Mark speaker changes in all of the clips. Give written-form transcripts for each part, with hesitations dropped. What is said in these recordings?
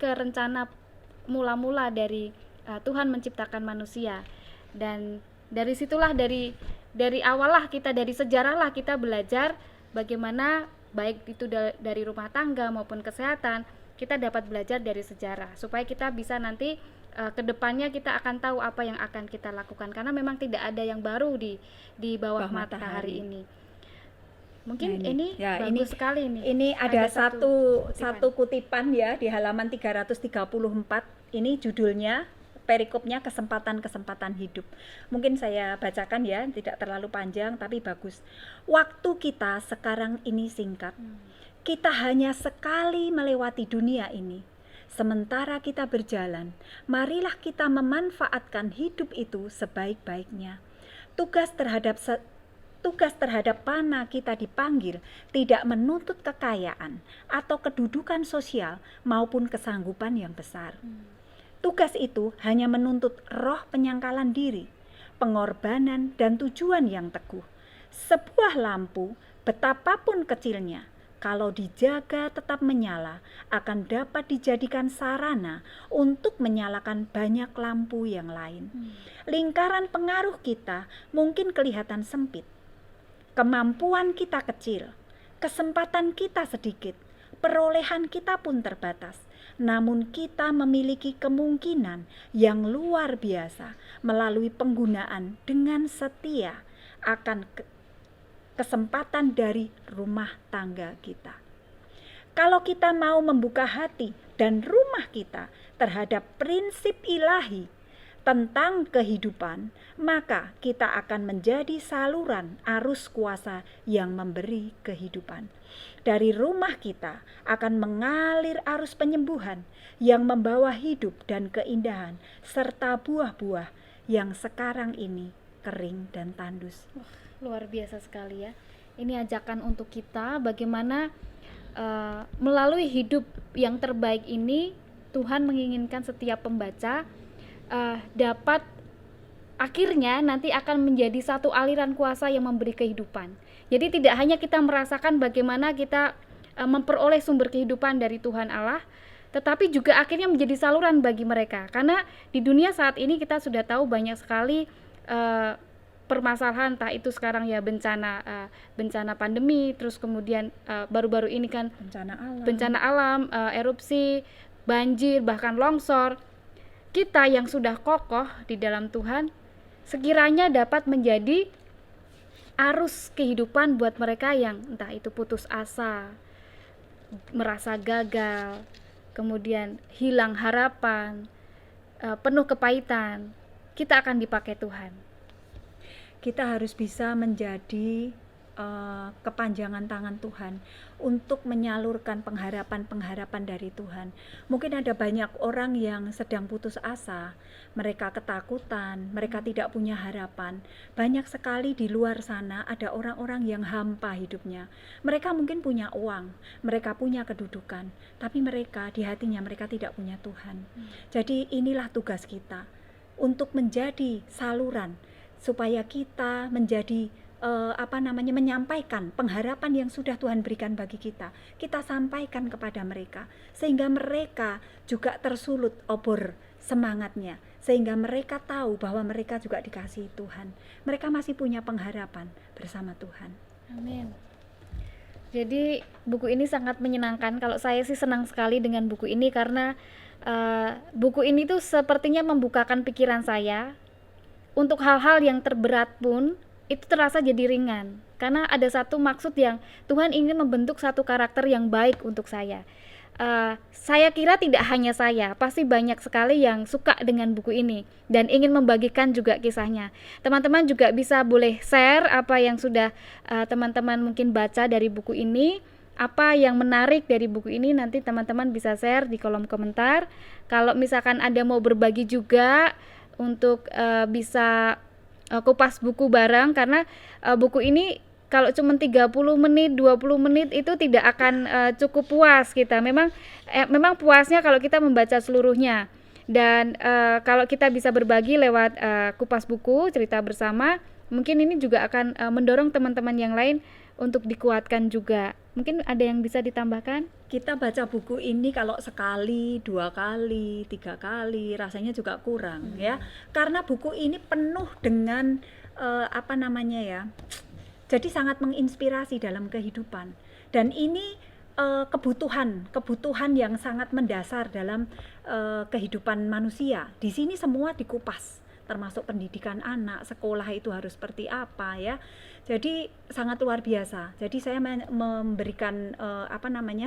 Speaker 1: ke rencana mula-mula dari Tuhan menciptakan manusia. Dan dari situlah, dari awal lah kita, dari sejarah lah kita belajar bagaimana baik itu dari rumah tangga maupun kesehatan, kita dapat belajar dari sejarah supaya kita bisa nanti kedepannya kita akan tahu apa yang akan kita lakukan, karena memang tidak ada yang baru di bawah matahari ini. Mungkin ini bagus sekali nih.
Speaker 2: Ini ada satu kutipan ya di halaman 334. Ini judulnya, perikopnya kesempatan-kesempatan hidup. Mungkin saya bacakan ya, tidak terlalu panjang tapi bagus. Waktu kita sekarang ini singkat. Kita hanya sekali melewati dunia ini. Sementara kita berjalan, marilah kita memanfaatkan hidup itu sebaik-baiknya. Tugas terhadap mana kita dipanggil tidak menuntut kekayaan atau kedudukan sosial maupun kesanggupan yang besar. Tugas itu hanya menuntut roh penyangkalan diri, pengorbanan dan tujuan yang teguh. Sebuah lampu, betapapun kecilnya, kalau dijaga tetap menyala, akan dapat dijadikan sarana untuk menyalakan banyak lampu yang lain. Lingkaran pengaruh kita mungkin kelihatan sempit. Kemampuan kita kecil, kesempatan kita sedikit, perolehan kita pun terbatas. Namun kita memiliki kemungkinan yang luar biasa melalui penggunaan dengan setia akan kesempatan dari rumah tangga kita. Kalau kita mau membuka hati dan rumah kita terhadap prinsip ilahi tentang kehidupan, maka kita akan menjadi saluran arus kuasa yang memberi kehidupan. Dari rumah kita akan mengalir arus penyembuhan yang membawa hidup dan keindahan serta buah-buah yang sekarang ini kering dan tandus.
Speaker 1: Luar biasa sekali ya. Ini ajakan untuk kita bagaimana melalui hidup yang terbaik ini Tuhan menginginkan setiap pembaca dapat akhirnya nanti akan menjadi satu aliran kuasa yang memberi kehidupan. Jadi tidak hanya kita merasakan bagaimana kita memperoleh sumber kehidupan dari Tuhan Allah, tetapi juga akhirnya menjadi saluran bagi mereka. Karena di dunia saat ini kita sudah tahu banyak sekali permasalahan, entah itu sekarang ya bencana pandemi, terus kemudian baru-baru ini kan bencana alam, erupsi, banjir, bahkan longsor. Kita yang sudah kokoh di dalam Tuhan sekiranya dapat menjadi arus kehidupan buat mereka yang entah itu putus asa, merasa gagal, kemudian hilang harapan, penuh kepahitan. Kita akan dipakai Tuhan.
Speaker 2: Kita harus bisa menjadi kepanjangan tangan Tuhan untuk menyalurkan pengharapan-pengharapan dari Tuhan. Mungkin ada banyak orang yang sedang putus asa, mereka ketakutan, mereka tidak punya harapan. Banyak sekali di luar sana ada orang-orang yang hampa hidupnya. Mereka mungkin punya uang, mereka punya kedudukan, tapi mereka di hatinya mereka tidak punya Tuhan. Jadi inilah tugas kita untuk menjadi saluran supaya kita menjadi menyampaikan pengharapan yang sudah Tuhan berikan bagi kita. Kita sampaikan kepada mereka sehingga mereka juga tersulut obor semangatnya, sehingga mereka tahu bahwa mereka juga dikasihi Tuhan. Mereka masih punya pengharapan bersama Tuhan.
Speaker 1: Amin. Jadi buku ini sangat menyenangkan. Kalau saya sih senang sekali dengan buku ini karena buku ini tuh sepertinya membukakan pikiran saya untuk hal-hal yang terberat pun itu terasa jadi ringan, karena ada satu maksud yang Tuhan ingin membentuk satu karakter yang baik untuk saya. Saya kira tidak hanya saya, pasti banyak sekali yang suka dengan buku ini dan ingin membagikan juga kisahnya. Teman-teman juga bisa boleh share apa yang sudah teman-teman mungkin baca dari buku ini, apa yang menarik dari buku ini, nanti teman-teman bisa share di kolom komentar. Kalau misalkan ada mau berbagi juga untuk bisa kupas buku bareng, karena buku ini kalau cuma 30 menit, 20 menit itu tidak akan cukup puas kita. Memang puasnya kalau kita membaca seluruhnya. Dan kalau kita bisa berbagi lewat kupas buku, cerita bersama, mungkin ini juga akan mendorong teman-teman yang lain untuk dikuatkan juga. Mungkin ada yang bisa ditambahkan?
Speaker 2: Kita baca buku ini kalau sekali, 2 kali, 3 kali, rasanya juga kurang ya. Karena buku ini penuh dengan apa namanya ya. Jadi sangat menginspirasi dalam kehidupan. Dan ini kebutuhan yang sangat mendasar dalam kehidupan manusia. Di sini semua dikupas, termasuk pendidikan anak, sekolah itu harus seperti apa ya. Jadi sangat luar biasa. Jadi saya memberikan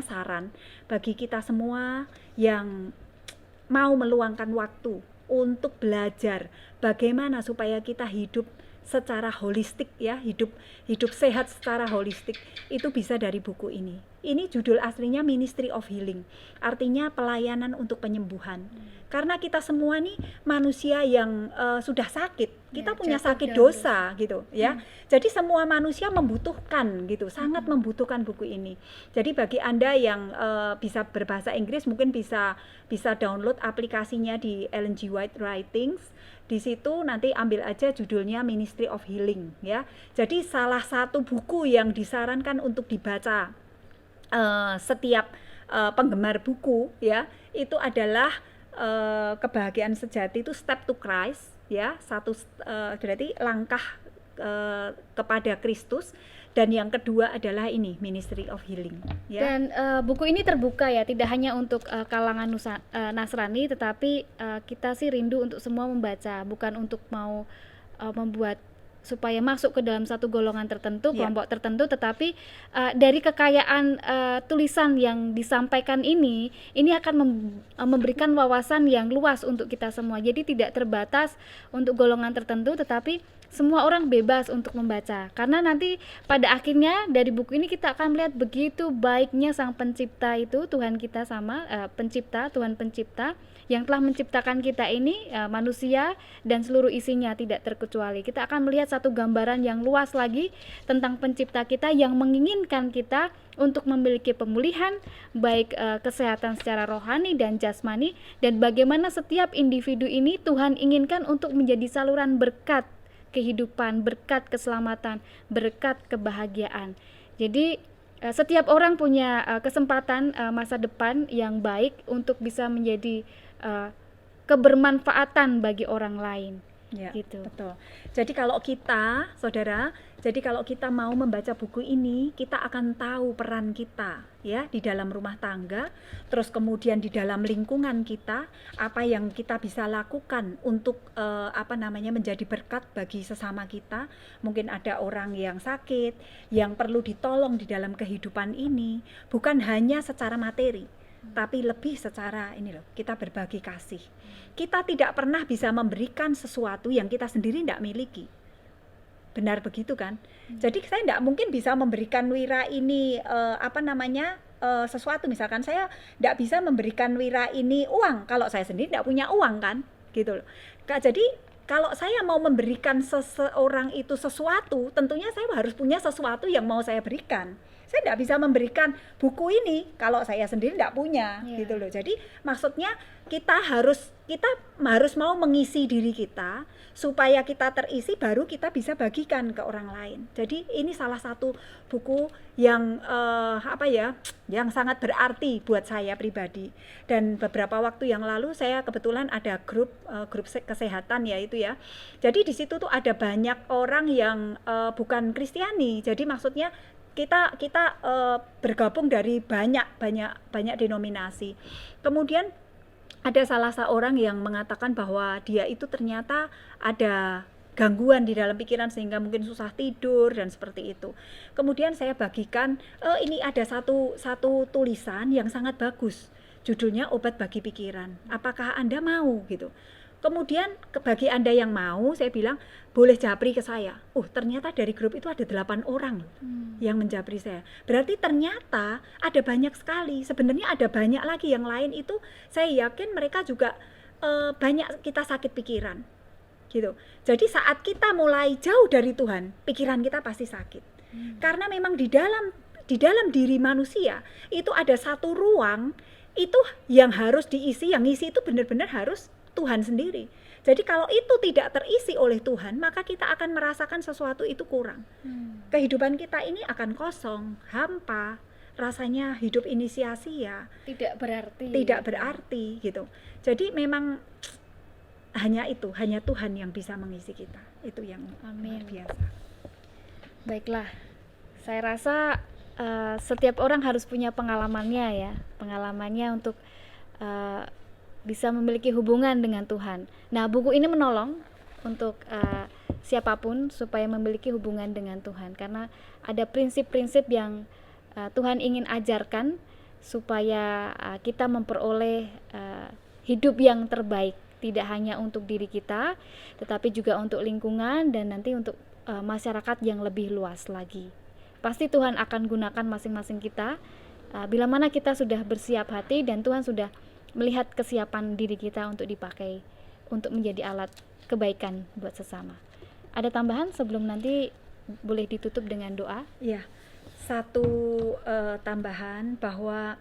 Speaker 2: saran bagi kita semua yang mau meluangkan waktu untuk belajar bagaimana supaya kita hidup secara holistik ya, hidup sehat secara holistik, itu bisa dari buku ini. Ini judul aslinya Ministry of Healing, artinya pelayanan untuk penyembuhan. Karena kita semua nih manusia yang sudah sakit, kita punya sakit dosa gitu ya. Jadi semua manusia membutuhkan gitu, sangat membutuhkan buku ini. Jadi bagi Anda yang bisa berbahasa Inggris, mungkin bisa download aplikasinya di Ellen G. White Writings. Di situ nanti ambil aja judulnya Ministry of Healing ya. Jadi salah satu buku yang disarankan untuk dibaca setiap penggemar buku ya, itu adalah Kebahagiaan Sejati, itu Step to Christ ya, berarti langkah kepada Kristus. Dan yang kedua adalah ini Ministry of Healing ya.
Speaker 1: Dan buku ini terbuka ya, tidak hanya untuk kalangan Nasrani, tetapi kita sih rindu untuk semua membaca, bukan untuk mau membuat supaya masuk ke dalam satu golongan tertentu, kelompok tertentu, tetapi dari kekayaan tulisan yang disampaikan ini akan memberikan wawasan yang luas untuk kita semua. Jadi tidak terbatas untuk golongan tertentu, tetapi semua orang bebas untuk membaca. Karena nanti pada akhirnya dari buku ini kita akan melihat begitu baiknya Sang Pencipta itu, Tuhan kita Tuhan Pencipta yang telah menciptakan kita ini, manusia dan seluruh isinya tidak terkecuali. Kita akan melihat satu gambaran yang luas lagi tentang Pencipta kita yang menginginkan kita untuk memiliki pemulihan, baik kesehatan secara rohani dan jasmani, dan bagaimana setiap individu ini Tuhan inginkan untuk menjadi saluran berkat kehidupan, berkat keselamatan, berkat kebahagiaan. Jadi setiap orang punya kesempatan masa depan yang baik untuk bisa menjadi kebermanfaatan bagi orang lain.
Speaker 2: Ya,
Speaker 1: gitu.
Speaker 2: Betul. Jadi kalau kita, saudara, kalau kita mau membaca buku ini, kita akan tahu peran kita ya di dalam rumah tangga, terus kemudian di dalam lingkungan kita, apa yang kita bisa lakukan untuk menjadi berkat bagi sesama kita. Mungkin ada orang yang sakit, yang perlu ditolong di dalam kehidupan ini, bukan hanya secara materi, tapi lebih secara kita berbagi kasih. Kita tidak pernah bisa memberikan sesuatu yang kita sendiri tidak miliki. Benar begitu kan? Jadi saya tidak mungkin bisa memberikan Wira ini sesuatu. Misalkan saya tidak bisa memberikan Wira ini uang kalau saya sendiri tidak punya uang kan, gitu loh. Jadi kalau saya mau memberikan seseorang itu sesuatu, tentunya saya harus punya sesuatu yang mau saya berikan. Saya tidak bisa memberikan buku ini kalau saya sendiri tidak punya, gitu loh. Jadi maksudnya kita harus mau mengisi diri kita supaya kita terisi, baru kita bisa bagikan ke orang lain. Jadi ini salah satu buku yang yang sangat berarti buat saya pribadi. Dan beberapa waktu yang lalu saya kebetulan ada grup kesehatan ya itu ya. Jadi di situ tuh ada banyak orang yang bukan Kristiani. Jadi maksudnya kita bergabung dari banyak denominasi. Kemudian ada salah seorang yang mengatakan bahwa dia itu ternyata ada gangguan di dalam pikiran sehingga mungkin susah tidur dan seperti itu. Kemudian saya bagikan, ini ada satu tulisan yang sangat bagus, judulnya Obat Bagi Pikiran. Apakah Anda mau gitu? Kemudian bagi Anda yang mau, saya bilang boleh japri ke saya. Ternyata dari grup itu ada 8 orang yang menjapri saya. Berarti ternyata ada banyak sekali. Sebenarnya ada banyak lagi yang lain itu. Saya yakin mereka juga banyak kita sakit pikiran, gitu. Jadi saat kita mulai jauh dari Tuhan, pikiran kita pasti sakit. Karena memang di dalam diri manusia itu ada satu ruang itu yang harus diisi. Yang isi itu benar-benar harus Tuhan sendiri. Jadi kalau itu tidak terisi oleh Tuhan, maka kita akan merasakan sesuatu itu kurang. Kehidupan kita ini akan kosong, hampa, rasanya hidup ini sia-sia,
Speaker 1: Tidak berarti.
Speaker 2: tidak berarti gitu. Jadi memang hanya Tuhan yang bisa mengisi kita. Itu yang
Speaker 1: Amin.
Speaker 2: luar biasa.
Speaker 1: Baiklah, saya rasa setiap orang harus punya pengalamannya ya, pengalamannya untuk bisa memiliki hubungan dengan Tuhan. Nah, buku ini menolong untuk siapapun supaya memiliki hubungan dengan Tuhan, karena ada prinsip-prinsip yang Tuhan ingin ajarkan supaya kita memperoleh hidup yang terbaik, tidak hanya untuk diri kita, tetapi juga untuk lingkungan dan nanti untuk masyarakat yang lebih luas lagi. Pasti Tuhan akan gunakan masing-masing kita bila mana kita sudah bersiap hati dan Tuhan sudah melihat kesiapan diri kita untuk dipakai untuk menjadi alat kebaikan buat sesama. Ada tambahan sebelum nanti boleh ditutup dengan doa?
Speaker 2: Ya, satu tambahan bahwa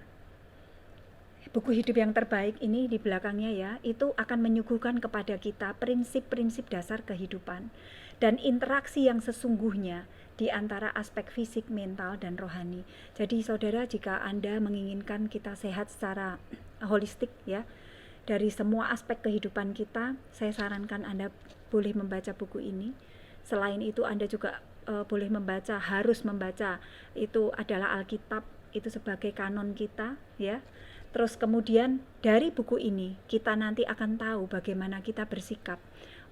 Speaker 2: buku hidup yang terbaik ini di belakangnya ya, itu akan menyuguhkan kepada kita prinsip-prinsip dasar kehidupan dan interaksi yang sesungguhnya di antara aspek fisik, mental, dan rohani. Jadi saudara, jika Anda menginginkan kita sehat secara holistik ya, dari semua aspek kehidupan kita, saya sarankan Anda boleh membaca buku ini. Selain itu Anda juga boleh membaca, harus membaca, itu adalah Alkitab, itu sebagai kanon kita ya. Terus kemudian dari buku ini kita nanti akan tahu bagaimana kita bersikap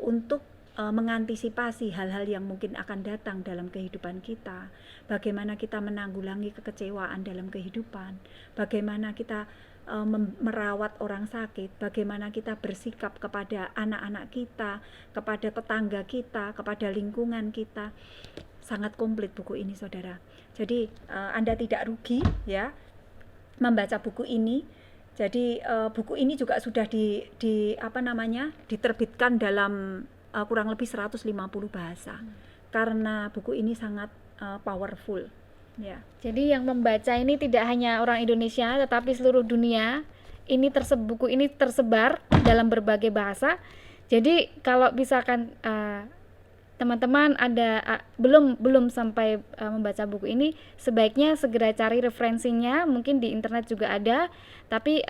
Speaker 2: untuk mengantisipasi hal-hal yang mungkin akan datang dalam kehidupan kita, bagaimana kita menanggulangi kekecewaan dalam kehidupan, bagaimana kita merawat orang sakit, bagaimana kita bersikap kepada anak-anak kita, kepada tetangga kita, kepada lingkungan kita. Sangat komplit buku ini saudara. Jadi Anda tidak rugi ya membaca buku ini. Jadi buku ini juga sudah diterbitkan dalam kurang lebih 150 bahasa. Karena buku ini sangat powerful ya.
Speaker 1: Jadi yang membaca ini tidak hanya orang Indonesia tetapi seluruh dunia. Buku ini tersebar dalam berbagai bahasa. Jadi kalau misalkan teman-teman belum sampai membaca buku ini, sebaiknya segera cari referensinya, mungkin di internet juga ada, tapi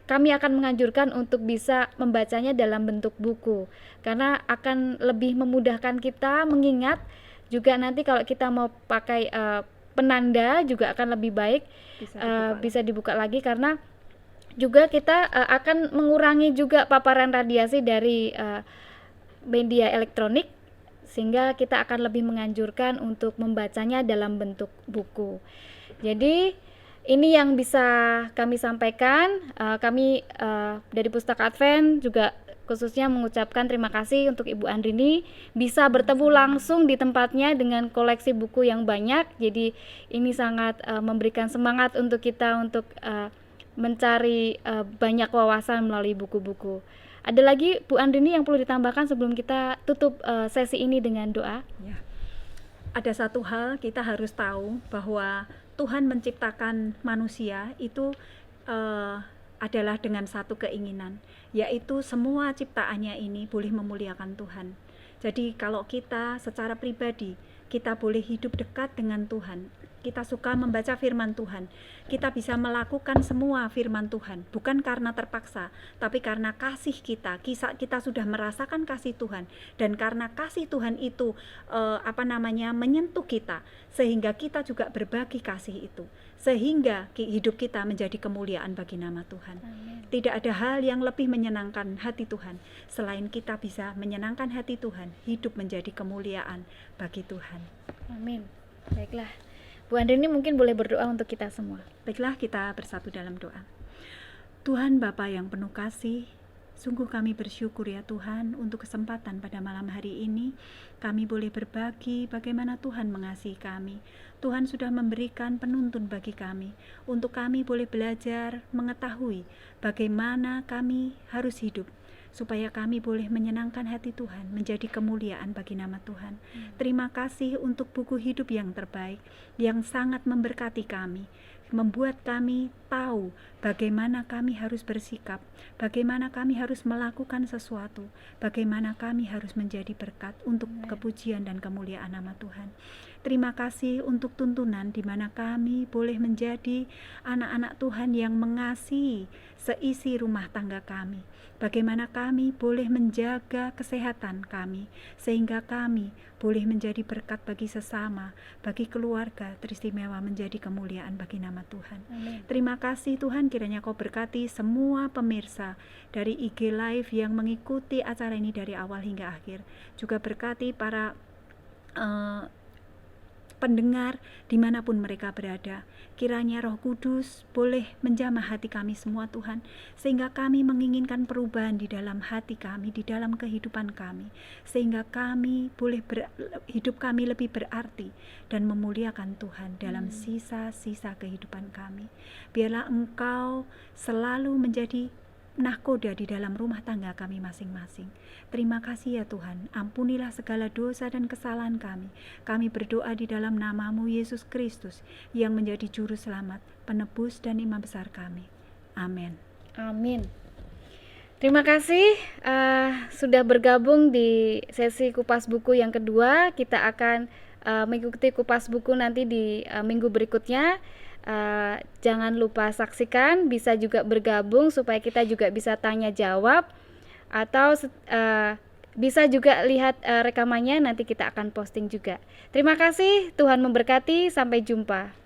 Speaker 1: kami akan menganjurkan untuk bisa membacanya dalam bentuk buku, karena akan lebih memudahkan kita mengingat, juga nanti kalau kita mau pakai penanda juga akan lebih baik, bisa dibuka lagi, karena juga kita akan mengurangi juga paparan radiasi dari media elektronik, sehingga kita akan lebih menganjurkan untuk membacanya dalam bentuk buku. Jadi ini yang bisa kami sampaikan. Kami dari Pustaka Advent juga khususnya mengucapkan terima kasih untuk Ibu Andrini bisa bertemu langsung di tempatnya dengan koleksi buku yang banyak. Jadi ini sangat memberikan semangat untuk kita untuk mencari banyak wawasan melalui buku-buku. Ada lagi Bu Andrini yang perlu ditambahkan sebelum kita tutup sesi ini dengan doa?
Speaker 2: Ya. Ada satu hal kita harus tahu bahwa Tuhan menciptakan manusia itu adalah dengan satu keinginan, yaitu semua ciptaannya ini boleh memuliakan Tuhan. Jadi kalau kita secara pribadi kita boleh hidup dekat dengan Tuhan, kita suka membaca firman Tuhan, kita bisa melakukan semua firman Tuhan, bukan karena terpaksa, tapi karena kasih kita sudah merasakan kasih Tuhan, dan karena kasih Tuhan itu menyentuh kita, sehingga kita juga berbagi kasih itu, sehingga hidup kita menjadi kemuliaan bagi nama Tuhan.
Speaker 1: Amin.
Speaker 2: Tidak ada hal yang lebih menyenangkan hati Tuhan selain kita bisa menyenangkan hati Tuhan, hidup menjadi kemuliaan bagi Tuhan.
Speaker 1: Amin. Baiklah, Bu Andrini mungkin boleh berdoa untuk kita semua.
Speaker 2: Baiklah, kita bersatu dalam doa. Tuhan Bapa yang penuh kasih, sungguh kami bersyukur ya Tuhan untuk kesempatan pada malam hari ini. Kami boleh berbagi bagaimana Tuhan mengasihi kami. Tuhan sudah memberikan penuntun bagi kami, untuk kami boleh belajar mengetahui bagaimana kami harus hidup, supaya kami boleh menyenangkan hati Tuhan, menjadi kemuliaan bagi nama Tuhan. Terima kasih untuk buku hidup yang terbaik, yang sangat memberkati kami. membuat kami tahu bagaimana kami harus bersikap, bagaimana kami harus melakukan sesuatu, bagaimana kami harus menjadi berkat untuk kepujian dan kemuliaan nama Tuhan. Terima kasih untuk tuntunan di mana kami boleh menjadi anak-anak Tuhan yang mengasihi seisi rumah tangga kami. Bagaimana kami boleh menjaga kesehatan kami, sehingga kami boleh menjadi berkat bagi sesama, bagi keluarga, teristimewa menjadi kemuliaan bagi nama Tuhan.
Speaker 1: Amin.
Speaker 2: Terima kasih Tuhan, kiranya Kau berkati semua pemirsa dari IG Live yang mengikuti acara ini dari awal hingga akhir. Juga berkati para pendengar dimanapun mereka berada. Kiranya Roh Kudus boleh menjamah hati kami semua Tuhan, sehingga kami menginginkan perubahan di dalam hati kami, di dalam kehidupan kami, sehingga kami boleh hidup kami lebih berarti dan memuliakan Tuhan dalam sisa-sisa kehidupan kami. Biarlah Engkau selalu menjadi nahkoda di dalam rumah tangga kami masing-masing. Terima kasih ya Tuhan, ampunilah segala dosa dan kesalahan kami. Kami berdoa di dalam nama-Mu Yesus Kristus yang menjadi juru selamat, penebus dan imam besar kami. Amin.
Speaker 1: Amin. Terima kasih sudah bergabung di sesi kupas buku yang kedua. Kita akan mengikuti kupas buku nanti di minggu berikutnya. Jangan lupa saksikan, bisa juga bergabung supaya kita juga bisa tanya jawab, atau bisa juga lihat rekamannya, nanti kita akan posting juga. Terima kasih, Tuhan memberkati, sampai jumpa.